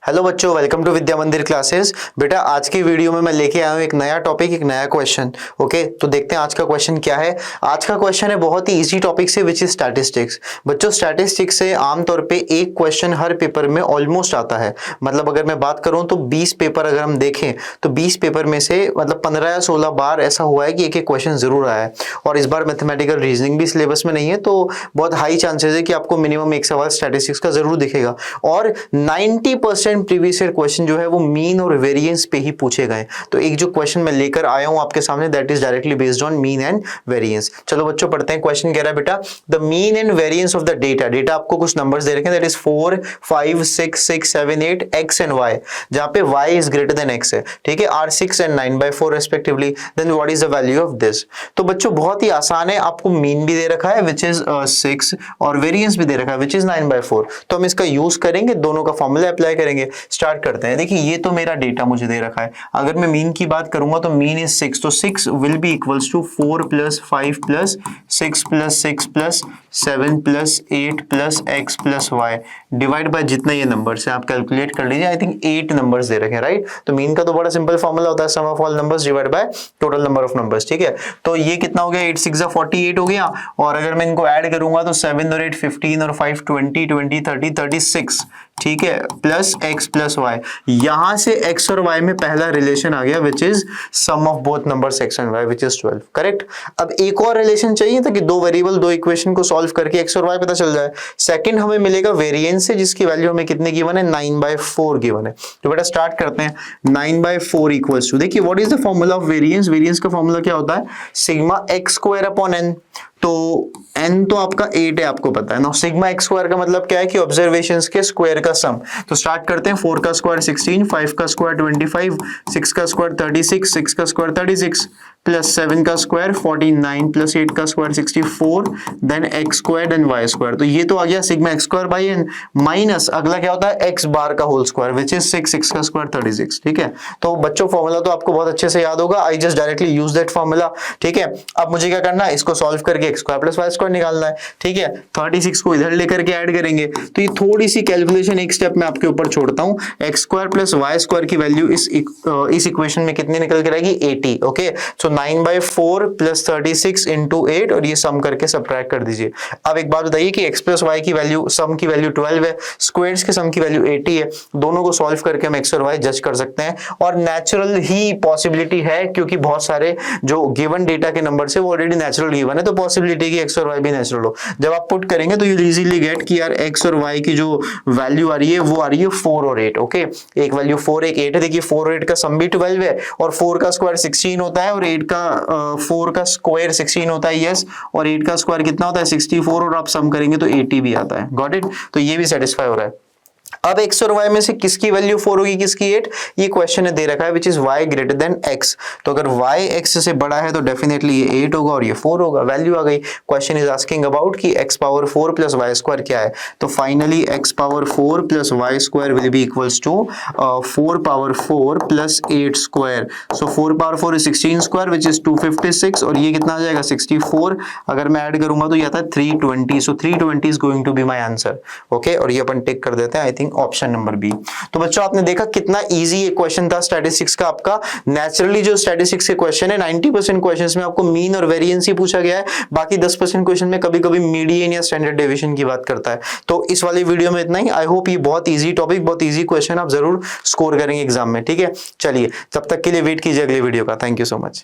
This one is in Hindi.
हेलो बच्चों, वेलकम टू विद्या मंदिर क्लासेस। बेटा आज की वीडियो में मैं लेके आया हूँ एक नया टॉपिक, एक नया क्वेश्चन। ओके, तो देखते हैं आज का क्वेश्चन क्या है। आज का क्वेश्चन है बहुत ही इजी टॉपिक से, विच इज स्टैटिस्टिक्स। बच्चों स्टैटिस्टिक्स से आमतौर पे एक क्वेश्चन हर पेपर में ऑलमोस्ट आता है। मतलब अगर मैं बात करूं तो 20 पेपर अगर हम देखें तो 20 पेपर में से मतलब 15 या 16 बार ऐसा हुआ है कि एक एक क्वेश्चन जरूर आया है। और इस बार मैथमेटिकल रीजनिंग भी सिलेबस में नहीं है, तो बहुत हाई चांसेस है कि आपको मिनिमम एक सवाल स्टैटिस्टिक्स का जरूर दिखेगा। और 90% प्रीवियस ईयर क्वेश्चन जो है वो मीन और वेरिएंस पे ही पूछे गए। तो एक जो क्वेश्चन मैं लेकर आया हूं आपके सामने, that is directly based on mean and variance. चलो बच्चों पढ़ते हैं। क्वेश्चन कह रहा है बेटा, the mean and variance of the data आपको कुछ नंबर्स दे रखे हैं, that is 4 5 6 6 7 8 x and y, जहां पे y is greater than x है। ठीक है, आर 6 एंड 9/4 रेस्पेक्टिवली। Then what is the value of this. तो बच्चों बहुत ही आसान है, आपको मीन भी दे रखा है विच इज 6 और वेरिएंस भी दे रखा है विच इज 9/4। तो हम इसका यूज करेंगे, दोनों का फॉर्मूला अप्लाई करेंगे। स्टार्ट करते हैं। देखिए ये तो मेरा डेटा मुझे दे रखा है। अगर मैं मीन की बात करूंगा तो मीन इज 6, तो 6 will be equals to 4 + 5 + 6 + 6 + 7 + 8 + x + y divide by जितना ये नंबर्स है आप कैलकुलेट कर लीजिए। आई थिंक 8 नंबर्स दे रखे हैं, राइट। तो मीन का तो बड़ा सिंपल फॉर्मूला होता है, sum of all numbers divide by total number of numbers. ठीक है, तो ये कितना हो गया, 8 6 48 हो गया। और अगर मैं इनको ऐड करूंगा तो 7 और 8 15 और 5 20 20 30 36। ठीक है, प्लस x + y। यहां से x और y में पहला रिलेशन आ गया which is sum of both numbers x and y which is 12। Correct. अब एक और रिलेशन चाहिए ताकि दो वेरिएबल दो इक्वेशन को सॉल्व करके x और y पता चल जाए। सेकंड हमें मिलेगा वेरिएंस से, जिसकी वैल्यू हमें कितने गिवन है, 9/4 गिवन है। तो बेटा स्टार्ट करते हैं। 9/4 इक्वल्स टू, देखिए what is the formula of variance. Variance का फॉर्मूला क्या होता है, सिग्मा x² n। तो n तो आपका 8 है, आपको पता है ना। सिग्मा x² का मतलब क्या है कि ऑब्जर्वेशंस के स्क्वायर का सम। तो स्टार्ट करते हैं। 4 का स्क्वायर 16, 5 का स्क्वायर 25, 6 का स्क्वायर 36, 6 का स्क्वायर 36 प्लस 7 का स्क्वायर 49 प्लस 8 का square 64, then x² and y²। तो ये तो आ गया सिग्मा x²/n माइनस अगला क्या होता है, x बार का होल स्क्वायर विच इज 6, 6 का स्क्वायर 36। ठीक है, तो बच्चों फॉर्मूला तो आपको बहुत अच्छे से याद होगा। I just directly use that formula. ठीक है, अब मुझे क्या करना है, इसको सॉल्व करके x² + y² निकालना है। ठीक है, 36 को इधर लेकर के ऐड करेंगे। तो ये थोड़ी सी कैलकुलेशन एक स्टेप में आपके ऊपर छोड़ता हूं। x² + y² की वैल्यू इस इक्वेशन में कितनी निकल के आएगी, 80। ओके, सो 9/4 + 36 × 8 और ये सम करके सब्ट्रैक्ट कर दीजिए। अब एक बात बताइए कि x + y की वैल्यू, सम की वैल्यू 12 है, स्क्वायर्स के सम की वैल्यू 80 है। दोनों को सॉल्व करके हम x और y जज कर सकते हैं। और नेचुरल ही पॉसिबिलिटी है, क्योंकि बहुत सारे जो गिवन डेटा के नंबर से वो ऑलरेडी नेचुरल गिवन है, तो पॉसिबिलिटी कि x और y भी नेचुरल हो। जब आप पुट करेंगे तो यू इजीली गेट कि यार x और y की जो वैल्यू आ रही है वो आ रही है 4 और 8। ओके, एक वैल्यू 4 एक 8 है। देखिए 4 और 8 का सम भी 12 है, और 4 का स्क्वायर 16 होता है, और 4 का स्क्वायर 16 होता है। यस, और 8 का स्क्वायर कितना होता है, 64, और आप सम करेंगे तो 80 भी आता है। Got it. तो ये भी सेटिस्फाई हो रहा है। अब x और y में से किसकी वैल्यू 4 होगी, किसकी 8, ये क्वेश्चन है दे रखा है which is y greater than x। तो अगर y x से बड़ा है तो डेफिनेटली ये 8 होगा और ये 4 होगा। वैल्यू आ गई। क्वेश्चन इज आस्किंग अबाउट कि x⁴ + y² क्या है। तो finally x⁴ + y² will be equals to 4⁴ + 8²। So 4⁴ is 16² which is 256, और ये कितना आ जाएगा, 64। अगर मैं ऐड करूंगा तो ये आता है 320। So 320 is going to be my answer. Okay, और ये अपन टिक कर देते हैं, I think option number B. तो बच्चों आपने देखा कितना इजी ये क्वेश्चन था स्टैटिस्टिक्स का आपका। नेचुरली जो स्टैटिस्टिक्स के क्वेश्चन है 90% क्वेश्चंस में आपको मीन और वेरिएंस ही पूछा गया है। बाकी 10% क्वेश्चन में कभी कभी मीडियन या स्टैंडर्ड डेविएशन की बात करता है। तो इस वाली वीडियो में इतना ही। आई होप ये बहुत इजी टॉपिक, बहुत इजी क्वेश्चन आप जरूर स्कोर करेंगे एग्जाम में। ठीक है, चलिए तब तक के लिए वेट कीजिए अगले वीडियो का। Thank you so much.